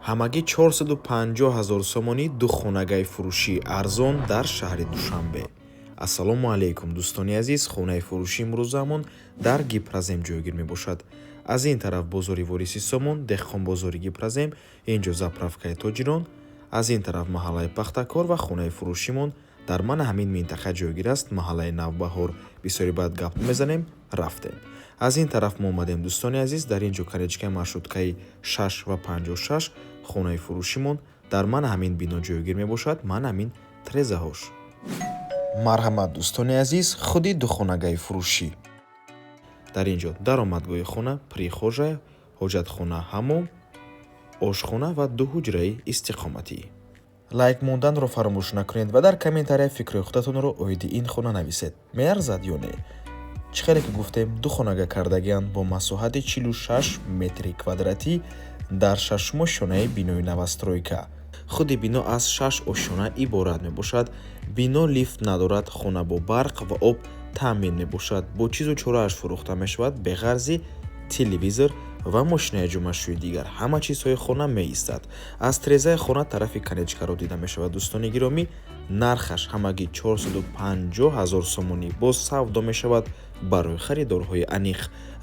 ҳамагӣ 450 000 сомонӣ ду хонагаи фурӯшии арзон дар шаҳри Душанбе. Ассалому алайкум дӯстони азиз, хонаи фурӯшии имрӯзаамон дар Гипразем ҷойгир мебошад. Аз ин тараф бозори Вориси Сомон, деҳқонбозори Гипразем, инҷо заправкаи Тоҷирон, аз ин тараф маҳаллаи Пахтакор ва хонаи фурӯшимон дар мана ҳамин минтақа ҷойгир аст, маҳаллаи Навбаҳор. Бисёри баъд гап мезанем, рафтем. Аз ин тараф мо омадем дӯстони азиз, дар инҷо каречкаи маршруткаи 6 ва 56 хонаи фурӯшимон дар мана ҳамин бино ҷойгир мебошад, мана ҳамин трезаҳош. Марҳамат дӯстони азиз, худи духонагаи фурӯшӣ. Дар инҷо даромадгоҳи хона, прихожа, ҳоҷатхона, ҳаммом, ошхона ва дуҳуҷраи истиқоматӣ. Лайк монданро фаромӯш накунед ва дар комментария фикрҳои худатонро оиди ин хона нависед. Меарзад ё не? Чӣ хеле ки гуфтем, ду хонага кардагианд бо масоҳати 46 метри квадратӣ дар шашум ошонаи бинои новостройка. Худи бино аз 6 ошона иборат мебошад. Бино лифт надорад, хона бо барқ ва об таъмин мебошад. Бо чизу чорааш фурӯхта мешавад, беғарзи телевизор ва мошинаи ҷумъашӯи дигар. Ҳама чизҳои хона меистад. Аз трезаи хона тарафи канечкаро дида мешавад. Дӯстони гиромӣ, нархаш ҳамагӣ 450 000 сомонӣ боз савдо мешавад барои харидорҳои аниқ.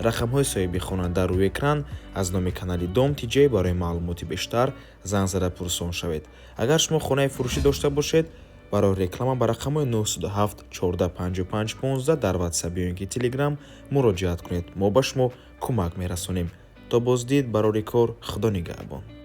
Рақамҳои соҳиби хона дар рӯи экран. Аз номи канали Дом Тиҷей барои маълумоти бештар занг зада пурсон шавед. Агар шумо хонаи фурӯшӣ дошта бошед, барои реклама ба рақамҳои 97 1455 15 дар WhatsApp ё ин ки Telegram муроҷиат кунед. Мо ба шумо кӯмак мерасонем. То боздид барори кор, худо нигаҳбон.